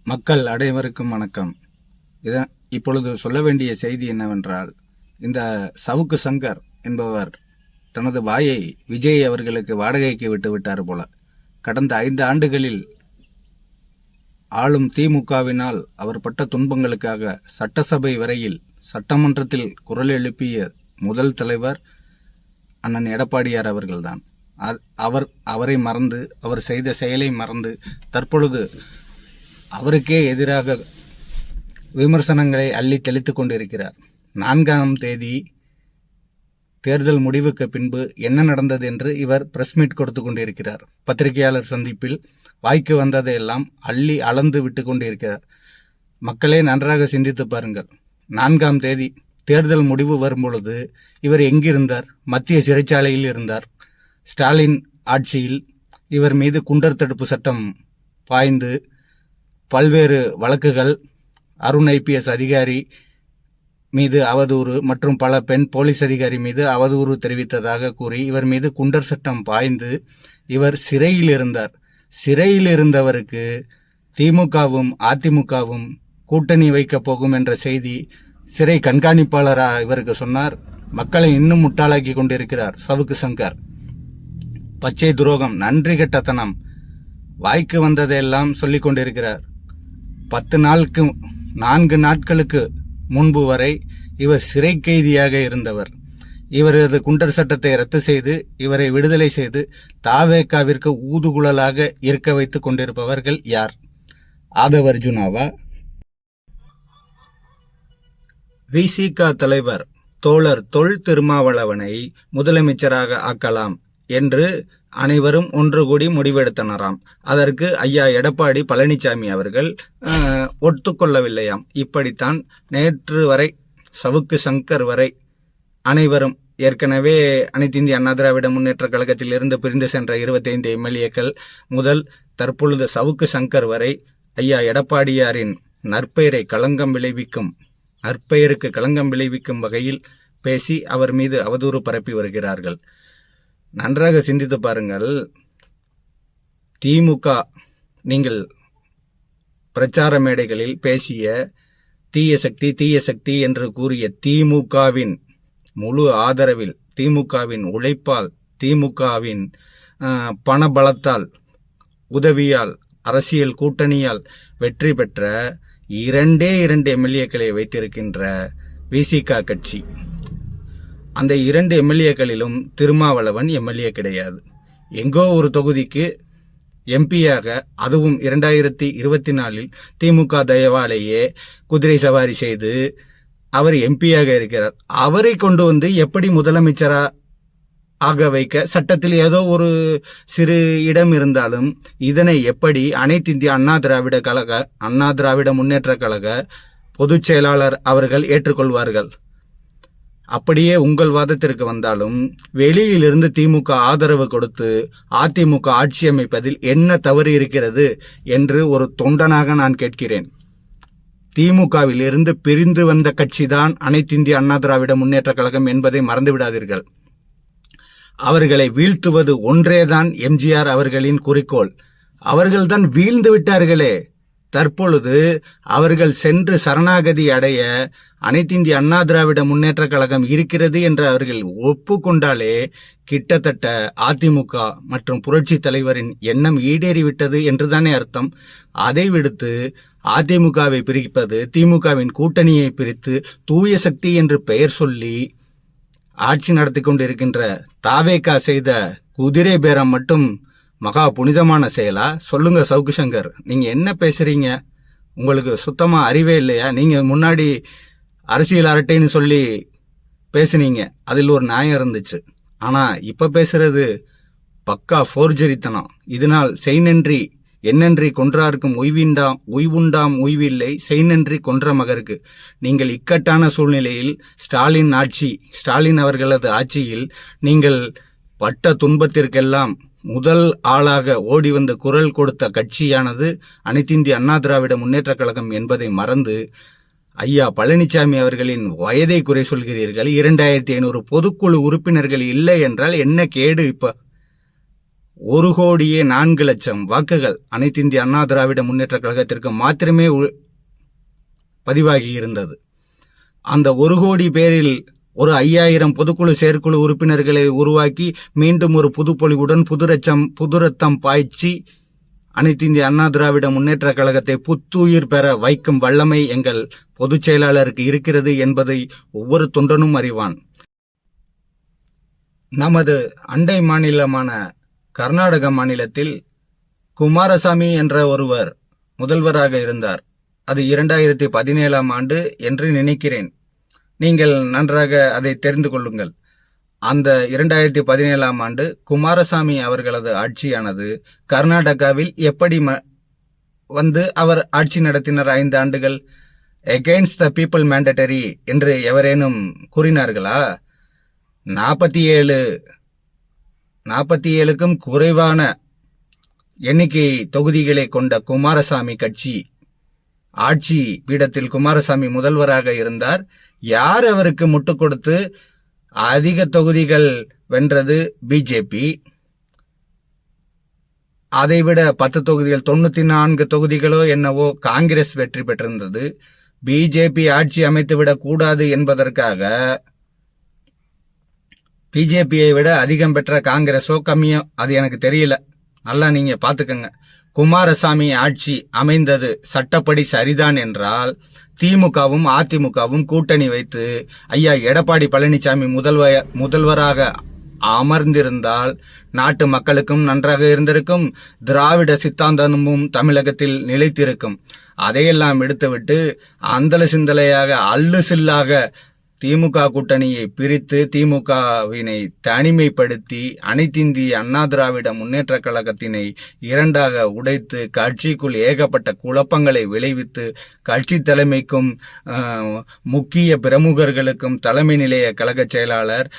மக்கள் அனைவருக்கும் வணக்கம். இப்பொழுது சொல்ல வேண்டிய செய்தி என்னவென்றால், இந்த சவுக்கு சங்கர் என்பவர் தனது வாயை விஜய் அவர்களுக்கு வாடகைக்கு விட்டுவிட்டார் போல. கடந்த 5 ஆண்டுகளில் ஆளும் திமுகவினால் அவர் பட்ட துன்பங்களுக்காக சட்டசபை வரையில் சட்டமன்றத்தில் குரல் எழுப்பிய முதல் தலைவர் அண்ணன் எடப்பாடியார் அவர்கள்தான். அவரை மறந்து, அவர் செய்த செயலை மறந்து, தற்பொழுது அவருக்கே எதிராக விமர்சனங்களை அள்ளி தெளித்துக் கொண்டிருக்கிறார். 4ஆம் தேதி தேர்தல் முடிவுக்கு பின்பு என்ன நடந்தது என்று இவர் பிரஸ் மீட் கொடுத்து கொண்டிருக்கிறார். பத்திரிகையாளர் சந்திப்பில் வாய்க்கு வந்ததையெல்லாம் அள்ளி அளந்து விட்டு கொண்டிருக்கிறார். மக்களே நன்றாக சிந்தித்து பாருங்கள். 4ஆம் தேதி தேர்தல் முடிவு வரும்பொழுது இவர் எங்கிருந்தார்? மத்திய சிறைச்சாலையில் இருந்தார். ஸ்டாலின் ஆட்சியில் இவர் மீது குண்டர் தடுப்பு சட்டம் பாய்ந்து பல்வேறு வழக்குகள், அருண் IPS அதிகாரி மீது அவதூறு மற்றும் பல பெண் போலீஸ் அதிகாரி மீது அவதூறு தெரிவித்ததாக கூறி இவர் மீது குண்டர் சட்டம் பாய்ந்து இவர் சிறையில் இருந்தார். சிறையில் இருந்தவருக்கு திமுகவும் அதிமுகவும் கூட்டணி வைக்கப் போகும் என்ற செய்தி சிறை கண்காணிப்பாளரா இவருக்கு சொன்னார். மக்களை இன்னும் முட்டாளாக்கி கொண்டிருக்கிறார் சவுக்கு சங்கர். பச்சை துரோகம், நன்றி கெட்டத்தனம், வாய்க்கு வந்ததையெல்லாம் சொல்லிக் கொண்டிருக்கிறார். 4 நாட்களுக்கு முன்பு வரை இவர் சிறை கைதியாக இருந்தவர். இவரது குண்டர் சட்டத்தை ரத்து செய்து இவரை விடுதலை செய்து தாவேகாவிற்கு ஊதுகுழலாக இருக்க வைத்துக் கொண்டிருப்பவர்கள் யார்? ஆதவ அர்ஜுனாவா? விசிக தலைவர் தோழர் தொல் திருமாவளவனை முதலமைச்சராக ஆக்கலாம் என்று அனைவரும் ஒன்று கூடி முடிவெடுத்தனராம். அதற்கு ஐயா எடப்பாடி பழனிசாமி அவர்கள் ஒத்துக்கொள்ளவில்லையாம். இப்படித்தான் நேற்று வரை சவுக்கு சங்கர் வரை அனைவரும், ஏற்கனவே அனைத்து இந்திய அண்ணா திராவிட முன்னேற்ற கழகத்தில் இருந்து பிரிந்து சென்ற 25 MLAக்கள் முதல் தற்பொழுது சவுக்கு சங்கர் வரை ஐயா எடப்பாடியாரின் நற்பெயருக்கு களங்கம் விளைவிக்கும் வகையில் பேசி அவர் மீது அவதூறு பரப்பி வருகிறார்கள். நன்றாக சிந்தித்து பாருங்கள். திமுக, நீங்கள் பிரச்சார மேடைகளில் பேசிய தீய சக்தி என்று கூறிய திமுகவின் முழு ஆதரவில், திமுகவின் உழைப்பால், திமுகவின் பணபலத்தால், உதவியால், அரசியல் கூட்டணியால் வெற்றி பெற்ற 2 MLAக்களை வைத்திருக்கின்ற விசிக கட்சி. அந்த 2 MLAக்களிலும் திருமாவளவன் MLA கிடையாது. எங்கோ ஒரு தொகுதிக்கு MP-யாக, அதுவும் 2024 திமுக தயவாலேயே குதிரை சவாரி செய்து அவர் MP-யாக இருக்கிறார். அவரை கொண்டு வந்து எப்படி முதலமைச்சரா ஆக வைக்க, சட்டத்தில் ஏதோ ஒரு சிறு இடம் இருந்தாலும் இதனை எப்படி அனைத்து இந்திய அண்ணா திராவிட முன்னேற்ற கழக பொதுச் செயலாளர் அவர்கள் ஏற்றுக்கொள்வார்கள்? அப்படியே உங்கள் வாதத்திற்கு வந்தாலும் வெளியிலிருந்து திமுக ஆதரவு கொடுத்து அதிமுக ஆட்சி அமைப்பதில் என்ன தவறு இருக்கிறது என்று ஒரு தொண்டனாக நான் கேட்கிறேன். திமுகவில் இருந்து பிரிந்து வந்த கட்சிதான் அனைத்து இந்திய அண்ணா திராவிட முன்னேற்ற கழகம் என்பதை மறந்துவிடாதீர்கள். அவர்களை வீழ்த்துவது ஒன்றேதான் எம்ஜிஆர் அவர்களின் குறிக்கோள். அவர்கள்தான் வீழ்ந்து விட்டார்களே. தற்பொழுது அவர்கள் சென்று சரணாகதி அடைய அனைத்து இந்திய அண்ணா திராவிட முன்னேற்ற கழகம் இருக்கிறது என்று அவர்கள் ஒப்புக்கொண்டாலே கிட்டத்தட்ட அதிமுக மற்றும் புரட்சி தலைவரின் எண்ணம் ஈடேறிவிட்டது என்றுதானே அர்த்தம். அதை விடுத்து அதிமுகவை பிரிப்பது, திமுகவின் கூட்டணியை பிரித்து தூய சக்தி என்று பெயர் சொல்லி ஆட்சி நடத்தி கொண்டிருக்கின்ற தாவேகா செய்த குதிரை பேரம் மட்டும் மகா புனிதமான செயலா? சொல்லுங்க சவுக்கு சங்கர், நீங்க என்ன பேசுறீங்க? உங்களுக்கு சுத்தமா அறிவே இல்லையா? நீங்க முன்னாடி அரசியல் அரட்டைன்னு சொல்லி பேசுனீங்க, அதில் ஒரு நியாயம் இருந்துச்சு. ஆனா இப்ப பேசுறது பக்கா ஃபோர்ஜரித்தனம். இதனால் செய்நன்றி என்னன்றி கொன்றார்க்கும் உய்வுண்டாம் உய்வில்லை செய்நன்றி கொன்ற மகருக்கு. நீங்கள் இக்கட்டான சூழ்நிலையில் ஸ்டாலின் அவர்களது ஆட்சியில் நீங்கள் பட்ட துன்பத்திற்கெல்லாம் முதல் ஆளாக ஓடி வந்து குரல் கொடுத்த கட்சியானது அனைத்து இந்திய அண்ணா திராவிட முன்னேற்ற கழகம் என்பதை மறந்து ஐயா பழனிசாமி அவர்களின் வயதை குறை சொல்கிறீர்கள். 2500 பொதுக்குழு உறுப்பினர்கள் இல்லை என்றால் என்ன கேடு? இப்ப 1,04,00,000 வாக்குகள் அனைத்து இந்திய அண்ணா திராவிட முன்னேற்ற கழகத்திற்கு மாத்திரமே பதிவாகி இருந்தது. அந்த 1 கோடி பேரில் ஒரு 5,000 பொதுக்குழு செயற்குழு உறுப்பினர்களை உருவாக்கி மீண்டும் ஒரு புதுப்பொலிவுடன் புது ரத்தம் பாய்ச்சி அனைத்து இந்திய அண்ணா திராவிட முன்னேற்ற கழகத்தை புத்துயிர் பெற வைக்கும் வல்லமை எங்கள் பொதுச் செயலாளருக்கு இருக்கிறது என்பதை ஒவ்வொரு தொண்டனும் அறிவான். நமது அண்டை மாநிலமான கர்நாடக மாநிலத்தில் குமாரசாமி என்ற ஒருவர் முதல்வராக இருந்தார். அது 2017ஆம் ஆண்டு என்று நினைக்கிறேன். நீங்கள் நன்றாக அதை தெரிந்து கொள்ளுங்கள். அந்த 2017ஆம் ஆண்டு குமாரசாமி அவர்களது ஆட்சியானது கர்நாடகாவில் எப்படி அவர் ஆட்சி நடத்தினார் 5 ஆண்டுகள்? எகெயின்ஸ்ட் த பீப்புள் மேண்டட்டரி என்று எவரேனும் கூறினார்களா? 47க்கும் குறைவான எண்ணிக்கை தொகுதிகளை கொண்ட குமாரசாமி கட்சி ஆட்சி பீடத்தில் குமாரசாமி முதல்வராக இருந்தார். யார் அவருக்கு முட்டுக் கொடுத்து அதிக தொகுதிகள் வென்றது? பிஜேபி. அதைவிட 10 தொகுதிகள் 94 தொகுதிகளோ என்னவோ காங்கிரஸ் வெற்றி பெற்றிருந்தது. பிஜேபி ஆட்சி அமைத்துவிடக் கூடாது என்பதற்காக பிஜேபியை விட அதிகம் பெற்ற காங்கிரஸோ கம்மியோ அது எனக்கு தெரியல, நல்லா நீங்க பாத்துக்கங்க. குமாரசாமி ஆட்சி அமைந்தது சட்டப்படி சரிதான் என்றால் திமுகவும் அதிமுகவும் கூட்டணி வைத்து ஐயா எடப்பாடி பழனிசாமி முதல்வராக அமர்ந்திருந்தால் நாட்டு மக்களுக்கும் நன்றாக இருந்திருக்கும், திராவிட சித்தாந்தமும் தமிழகத்தில் நிலைத்திருக்கும். அதையெல்லாம் எடுத்துவிட்டு அந்தல சிந்தலையாக அல்லு சில்லாக திமுக கூட்டணியை பிரித்து திமுகவினை தனிமைப்படுத்தி அனைத்திந்திய அண்ணா திராவிட முன்னேற்ற கழகத்தினை 2ஆக உடைத்து கட்சிக்குள் ஏகப்பட்ட குழப்பங்களை விளைவித்து கட்சி தலைமைக்கும் முக்கிய பிரமுகர்களுக்கும் தலைமை நிலைய கழக செயலாளர்,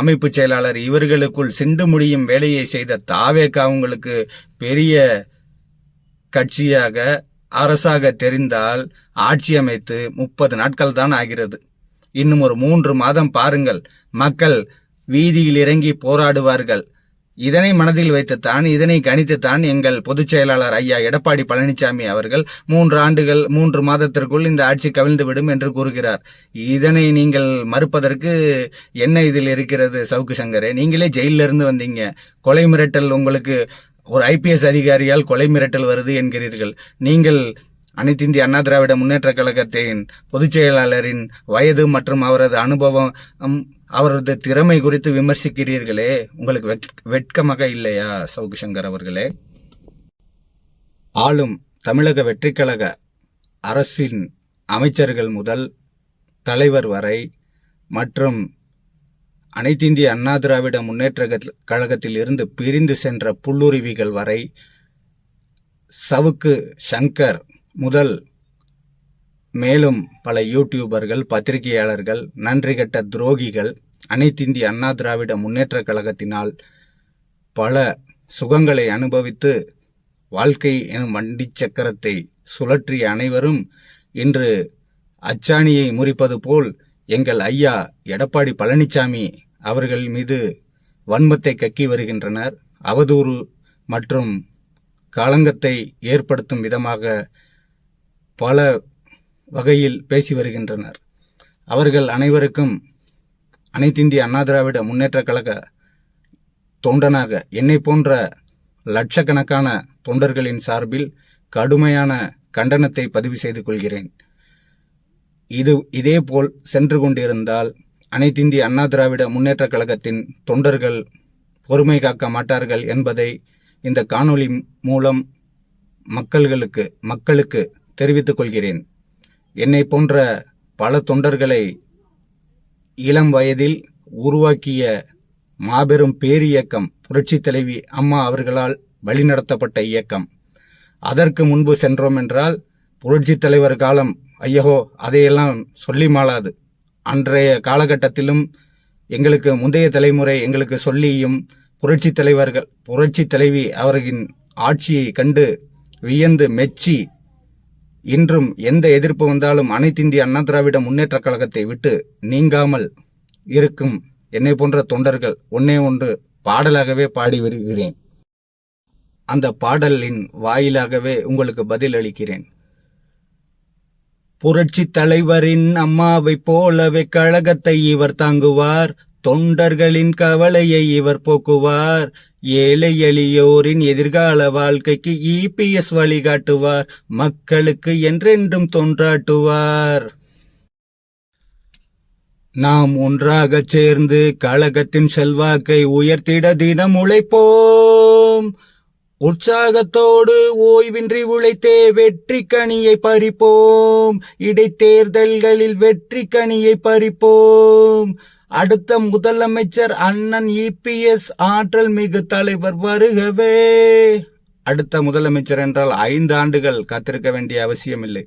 அமைப்பு செயலாளர் இவர்களுக்குள் சிண்டு முடியும் வேலையை செய்த தாவேகாவுங்களுக்கு பெரிய கட்சியாக அரசாக தெரிந்தால் ஆட்சி அமைத்து 30 நாட்கள் தான் ஆகிறது. இன்னும் ஒரு 3 மாதம் பாருங்கள், மக்கள் வீதியில் இறங்கி போராடுவார்கள். இதனை மனதில் வைத்துத்தான், இதனை கணித்துத்தான் எங்கள் பொதுச் செயலாளர் ஐயா எடப்பாடி பழனிசாமி அவர்கள் 3 மாதத்திற்குள் இந்த ஆட்சி கவிழ்ந்துவிடும் என்று கூறுகிறார். இதனை நீங்கள் மறுப்பதற்கு என்ன இதில் இருக்கிறது? சவுக்கு சங்கரே, நீங்களே ஜெயிலிருந்து வந்தீங்க. கொலை மிரட்டல், உங்களுக்கு ஒரு ஐபிஎஸ் அதிகாரியால் கொலை மிரட்டல் வருது என்கிறீர்கள். நீங்கள் அனைத்து இந்திய அண்ணா திராவிட முன்னேற்ற கழகத்தின் பொதுச் செயலாளரின் வயது மற்றும் அவரது அனுபவம், அவரது திறமை குறித்து விமர்சிக்கிறீர்களே, உங்களுக்கு வெட்கமாக இல்லையா சவுக்கு சங்கர் அவர்களே? ஆளும் தமிழக வெற்றிக் கழக அரசின் அமைச்சர்கள் முதல் தலைவர் வரை மற்றும் அனைத்து இந்திய அண்ணா திராவிட முன்னேற்ற கழகத்தில் இருந்து பிரிந்து சென்ற புல்லுருவிகள் வரை, சவுக்கு சங்கர் முதல் மேலும் பல யூடியூபர்கள், பத்திரிகையாளர்கள், நன்றி கெட்ட துரோகிகள் அனைத்து இந்திய அண்ணா திராவிட முன்னேற்ற கழகத்தினால் பல சுகங்களை அனுபவித்து வாழ்க்கை எனும் வண்டி சக்கரத்தை சுழற்றிய அனைவரும் இன்று அச்சாணியை முறிப்பது போல் எங்கள் ஐயா எடப்பாடி பழனிசாமி அவர்கள் மீது வன்மத்தை கக்கி வருகின்றனர். அவதூறு மற்றும் களங்கத்தை ஏற்படுத்தும் விதமாக பல வகையில் பேசி வருகின்றனர். அவர்கள் அனைவருக்கும் அனைத்து இந்திய அண்ணா திராவிட முன்னேற்ற கழக தொண்டனாக என்னை போன்ற லட்சக்கணக்கான தொண்டர்களின் சார்பில் கடுமையான கண்டனத்தை பதிவு செய்து கொள்கிறேன். இதேபோல் சென்று கொண்டிருந்தால் அனைத்து இந்திய அண்ணா திராவிட முன்னேற்ற கழகத்தின் தொண்டர்கள் பொறுமை காக்க மாட்டார்கள் என்பதை இந்த காணொளி மூலம் மக்களுக்கு தெரிவித்துக் கொள்கிறேன். என்னை போன்ற பல தொண்டர்களை இளம் வயதில் உருவாக்கிய மாபெரும் பேரியக்கம் புரட்சி தலைவி அம்மா அவர்களால் வழிநடத்தப்பட்ட இயக்கம். அதற்கு முன்பு சென்றோம் என்றால் புரட்சி தலைவர் காலம், ஐயோ அதையெல்லாம் சொல்லி மாளாது. அன்றைய காலகட்டத்திலும் எங்களுக்கு முந்தைய தலைமுறை எங்களுக்கு சொல்லியும் புரட்சி தலைவி அவர்களின் ஆட்சியை கண்டு வியந்து மெச்சி இன்றும் எந்த எதிர்ப்பு வந்தாலும் அனைத்து இந்திய அண்ணா திராவிட முன்னேற்ற கழகத்தை விட்டு நீங்காமல் இருக்கும் என்னை போன்ற தொண்டர்கள் ஒன்னே ஒன்று பாடலாகவே பாடி வருகிறேன். அந்த பாடலின் வாயிலாகவே உங்களுக்கு பதில் அளிக்கிறேன். புரட்சி தலைவரின் அம்மாவைப் போலவே கழகத்தை இவர் தாங்குவார், தொண்டர்களின் கவலையை இவர் போக்குவார், ஏழை எளியோரின் எதிர்கால வாழ்க்கைக்கு இபிஎஸ் வழிகாட்டுவார், மக்களுக்கு என்றென்றும் தொண்டாற்றுவார். நாம் ஒன்றாகச் சேர்ந்து கழகத்தின் செல்வாக்கை உயர்த்திட தினம் உழைப்போம். உற்சாகத்தோடு ஓய்வின்றி உழைத்தே வெற்றி கனியை பறிப்போம். இடைத்தேர்தல்களில் வெற்றி கனியை பறிப்போம். அடுத்த முதலமைச்சர் அண்ணன் இபிஎஸ் ஆற்றல் மிகு தலைவர் வருகவே. அடுத்த முதலமைச்சர் என்றால் 5 ஆண்டுகள் காத்திருக்க வேண்டிய அவசியமில்லை.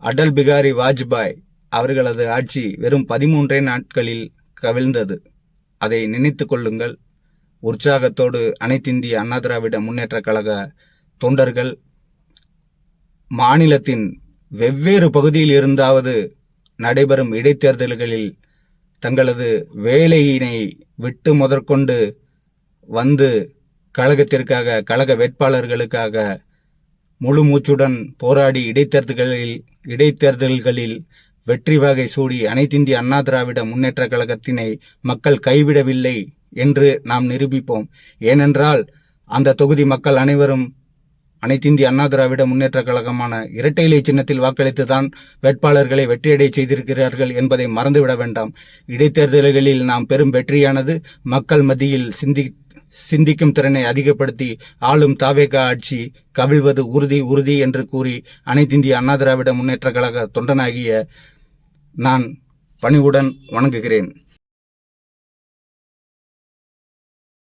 அடல் பிகாரி வாஜ்பாய் அவர்களது ஆட்சி வெறும் 13 நாட்களில் கவிழ்ந்தது. அதை நினைத்துக் கொள்ளுங்கள். உற்சாகத்தோடு அனைத்திந்திய அண்ணா திராவிட முன்னேற்றக் கழக தொண்டர்கள் மாநிலத்தின் வெவ்வேறு பகுதியில் இருந்தாவது நடைபெறும் இடைத்தேர்தல்களில் தங்களது வேலையினை விட்டு முதற்கொண்டு வந்து கழகத்திற்காக, கழக வேட்பாளர்களுக்காக முழு மூச்சுடன் போராடி இடைத்தேர்தல்களில் வெற்றி வாகை சூடி அனைத்திந்திய அண்ணா திராவிட முன்னேற்ற கழகத்தினை மக்கள் கைவிடவில்லை என்று நாம் நிரூபிப்போம். ஏனென்றால் அந்த தொகுதி மக்கள் அனைவரும் அனைத்திந்திய அண்ணா திராவிட முன்னேற்ற கழகமான இரட்டை இலை சின்னத்தில் வாக்களித்துதான் வேட்பாளர்களை வெற்றியடை செய்திருக்கிறார்கள் என்பதை மறந்துவிட வேண்டாம். இடைத்தேர்தல்களில் நாம் பெரும் வெற்றியானது மக்கள் மத்தியில் சிந்திக்கும் திறனை அதிகப்படுத்தி ஆளும் தாவேக ஆட்சி கவிழ்வது உறுதி என்று கூறி அனைத்திந்திய அண்ணா திராவிட முன்னேற்ற கழக தொண்டனாகிய நான் பணிவுடன் வணங்குகிறேன்.